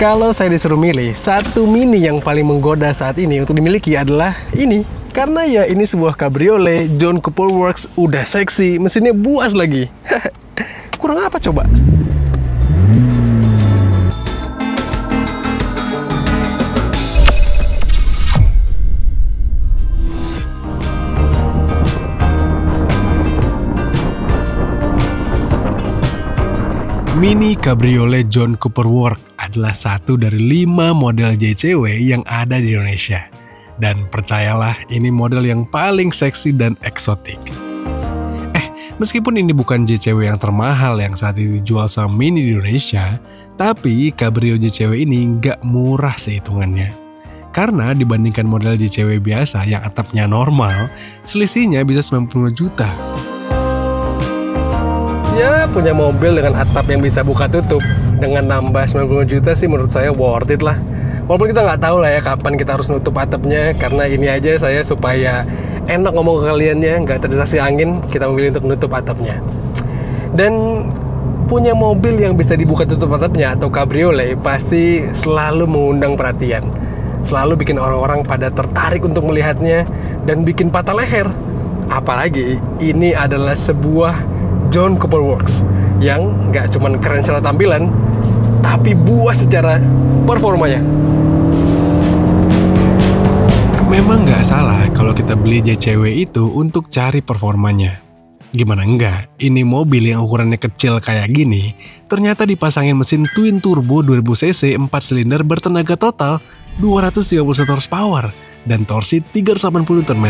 Kalau saya disuruh milih, satu Mini yang paling menggoda saat ini untuk dimiliki adalah ini. Karena ya ini sebuah cabriolet, John Cooper Works, udah seksi, mesinnya buas lagi. Kurang apa coba? Mini Cabriolet John Cooper Works adalah satu dari 5 model JCW yang ada di Indonesia. Dan percayalah, ini model yang paling seksi dan eksotik. Meskipun ini bukan JCW yang termahal yang saat ini dijual sama Mini di Indonesia, tapi Cabrio JCW ini nggak murah sih hitungannya. Karena dibandingkan model JCW biasa yang atapnya normal, selisihnya bisa 95 juta. Ya, punya mobil dengan atap yang bisa buka tutup dengan nambah 90 juta sih menurut saya worth it lah. Walaupun kita nggak tahu lah ya kapan kita harus nutup atapnya, karena ini aja saya supaya enak ngomong ke kaliannya, nggak terdistraksi angin, kita memilih untuk nutup atapnya. Dan punya mobil yang bisa dibuka tutup atapnya atau cabriolet pasti selalu mengundang perhatian. Selalu bikin orang-orang pada tertarik untuk melihatnya dan bikin patah leher. Apalagi ini adalah sebuah John Cooper Works yang nggak cuma keren secara tampilan, tapi buas secara performanya. Memang nggak salah kalau kita beli JCW itu untuk cari performanya. Gimana enggak, ini mobil yang ukurannya kecil kayak gini, ternyata dipasangin mesin twin turbo 2000cc 4 silinder bertenaga total 231 horsepower dan torsi 380 Nm.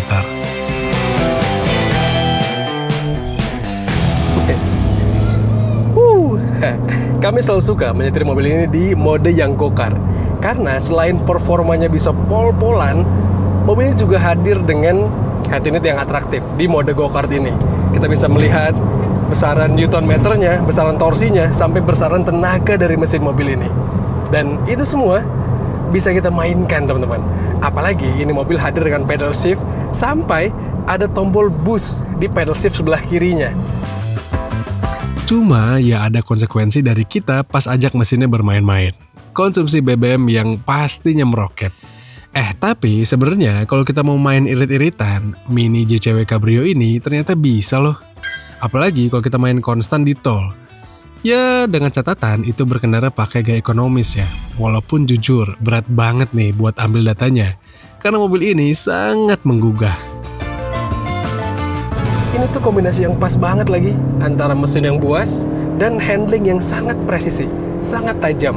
Kami selalu suka menyetir mobil ini di mode yang go-kart karena selain performanya bisa pol-polan, mobil ini juga hadir dengan head unit yang atraktif di mode go-kart ini. Kita bisa melihat besaran Newton meternya, besaran torsinya, sampai besaran tenaga dari mesin mobil ini. Dan itu semua bisa kita mainkan teman-teman. Apalagi ini mobil hadir dengan pedal shift sampai ada tombol boost di pedal shift sebelah kirinya. Cuma ya ada konsekuensi dari kita pas ajak mesinnya bermain-main. Konsumsi BBM yang pastinya meroket. Tapi sebenarnya kalau kita mau main irit-iritan, Mini JCW Cabrio ini ternyata bisa loh. Apalagi kalau kita main konstan di tol. Ya dengan catatan itu berkendara pakai gaya ekonomis ya. Walaupun jujur berat banget nih buat ambil datanya. Karena mobil ini sangat menggugah. Ini tuh kombinasi yang pas banget lagi antara mesin yang buas dan handling yang sangat presisi, sangat tajam.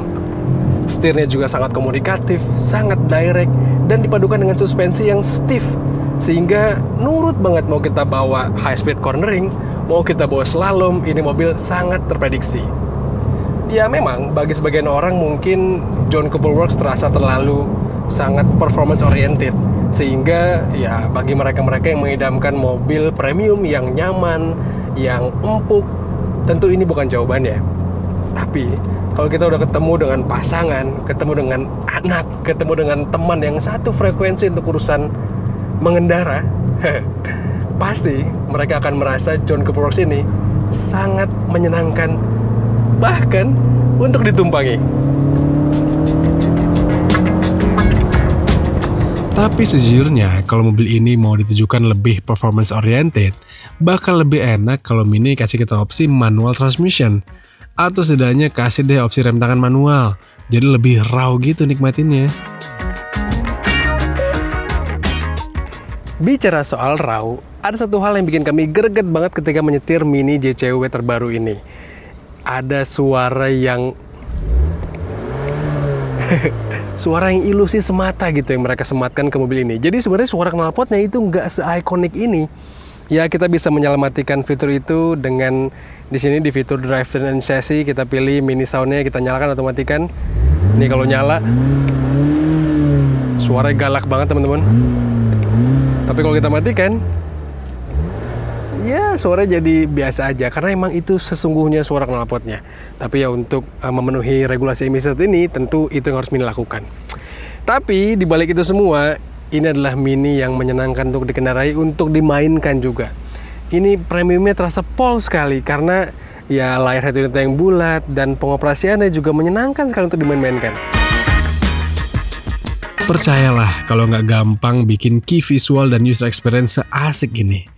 Setirnya juga sangat komunikatif, sangat direct, dan dipadukan dengan suspensi yang stiff sehingga nurut banget mau kita bawa high speed cornering, mau kita bawa slalom, ini mobil sangat terprediksi. Ya memang bagi sebagian orang mungkin John Cooper Works terasa terlalu sangat performance oriented. Sehingga ya bagi mereka-mereka yang mengidamkan mobil premium yang nyaman, yang empuk, tentu ini bukan jawabannya. Tapi kalau kita udah ketemu dengan pasangan, ketemu dengan anak, ketemu dengan teman yang satu frekuensi untuk urusan mengendara, pasti mereka akan merasa John Cooper Works ini sangat menyenangkan, bahkan untuk ditumpangi. Tapi sejujurnya, kalau mobil ini mau ditujukan lebih performance oriented, bakal lebih enak kalau Mini kasih kita opsi manual transmission. Atau setidaknya kasih deh opsi rem tangan manual. Jadi lebih raw gitu nikmatinnya. Bicara soal raw, ada satu hal yang bikin kami greget banget ketika menyetir Mini JCW terbaru ini. Ada suara yang suara yang ilusi semata gitu yang mereka sematkan ke mobil ini. Jadi sebenarnya suara knalpotnya itu nggak se-ikonik ini. Ya kita bisa menyelamatkan fitur itu dengan di sini di fitur drivetrain and chassis kita pilih mini soundnya, kita nyalakan atau matikan. Ini kalau nyala suaranya galak banget teman-teman. Tapi kalau kita matikan, ya suaranya jadi biasa aja karena emang itu sesungguhnya suara knalpotnya. Tapi ya untuk memenuhi regulasi emisi ini tentu itu yang harus Mini lakukan. Tapi di balik itu semua, ini adalah Mini yang menyenangkan untuk dikendarai, untuk dimainkan juga. Ini premiumnya terasa pol sekali karena ya layar head unit yang bulat dan pengoperasiannya juga menyenangkan sekali untuk dimain-mainkan. Percayalah kalau nggak gampang bikin key visual dan user experience seasik ini.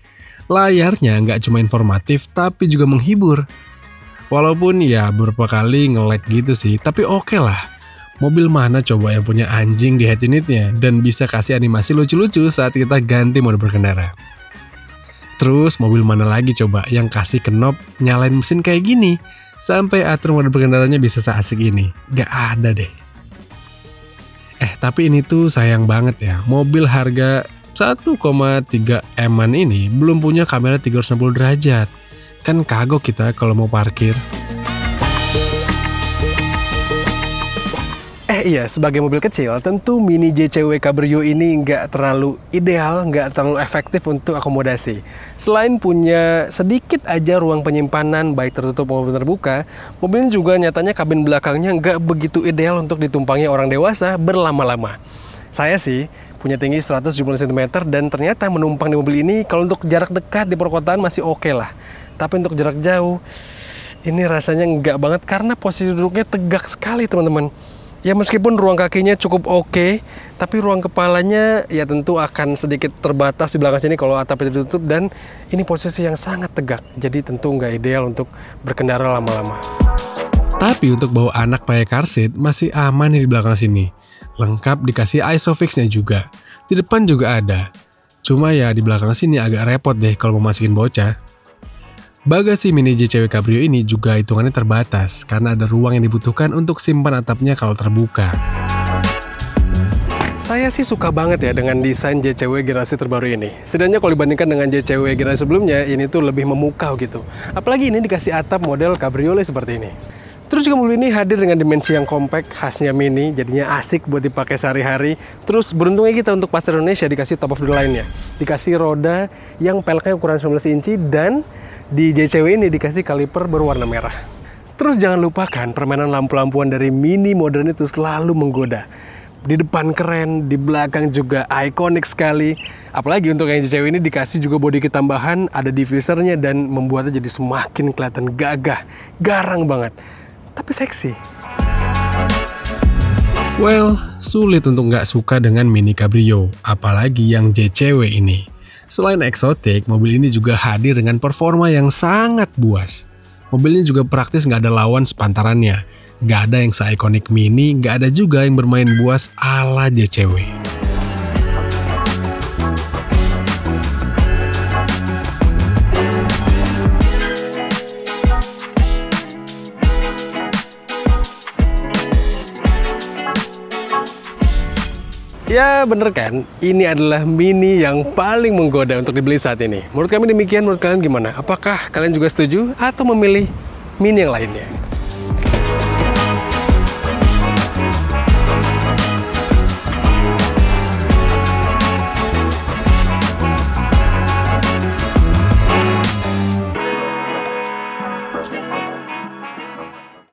Layarnya nggak cuma informatif tapi juga menghibur. Walaupun ya beberapa kali nge-lag gitu sih, tapi oke lah. Mobil mana coba yang punya anjing di head unitnya dan bisa kasih animasi lucu-lucu saat kita ganti mode berkendara. Terus mobil mana lagi coba yang kasih knob nyalain mesin kayak gini sampai atur mode berkendaranya bisa seasik ini? Gak ada deh. Tapi ini tuh sayang banget ya, mobil harga 1,3 M-an ini belum punya kamera 360 derajat. Kan kagok kita kalau mau parkir. Iya, sebagai mobil kecil, tentu Mini JCW Cabrio ini nggak terlalu ideal, nggak terlalu efektif untuk akomodasi. Selain punya sedikit aja ruang penyimpanan, baik tertutup maupun terbuka, mobil ini juga nyatanya kabin belakangnya nggak begitu ideal untuk ditumpangi orang dewasa berlama-lama. Saya sih punya tinggi 170 cm dan ternyata menumpang di mobil ini kalau untuk jarak dekat di perkotaan masih oke lah. Tapi untuk jarak jauh, ini rasanya nggak banget karena posisi duduknya tegak sekali teman-teman. Ya meskipun ruang kakinya cukup oke, tapi ruang kepalanya ya tentu akan sedikit terbatas di belakang sini kalau atapnya ditutup dan ini posisi yang sangat tegak. Jadi tentu nggak ideal untuk berkendara lama-lama. Tapi untuk bawa anak pakai car seat masih aman nih di belakang sini. Lengkap dikasih ISOFIX-nya juga. Di depan juga ada. Cuma ya di belakang sini agak repot deh kalau mau masukin bocah. Bagasi Mini JCW Cabrio ini juga hitungannya terbatas karena ada ruang yang dibutuhkan untuk simpan atapnya kalau terbuka. Saya sih suka banget ya dengan desain JCW generasi terbaru ini. Setidaknya kalau dibandingkan dengan JCW generasi sebelumnya, ini tuh lebih memukau gitu. Apalagi ini dikasih atap model cabriolet seperti ini. Terus juga mobil ini hadir dengan dimensi yang compact khasnya Mini, jadinya asik buat dipakai sehari-hari. Terus beruntungnya kita untuk pasar Indonesia dikasih top of the line-nya. Dikasih roda yang peleknya ukuran 19 inci dan di JCW ini dikasih kaliper berwarna merah. Terus jangan lupakan permainan lampu-lampuan dari Mini modern itu selalu menggoda. Di depan keren, di belakang juga ikonik sekali. Apalagi untuk yang JCW ini dikasih juga body kit tambahan, ada diffusernya dan membuatnya jadi semakin kelihatan gagah, garang banget. Tapi seksi. Well, sulit untuk nggak suka dengan Mini Cabrio, apalagi yang JCW ini. Selain eksotik, mobil ini juga hadir dengan performa yang sangat buas. Mobilnya juga praktis nggak ada lawan sepantarannya. Nggak ada yang se-ikonik Mini, nggak ada juga yang bermain buas ala JCW. Ya bener kan, ini adalah Mini yang paling menggoda untuk dibeli saat ini. Menurut kami demikian, menurut kalian gimana? Apakah kalian juga setuju atau memilih Mini yang lainnya?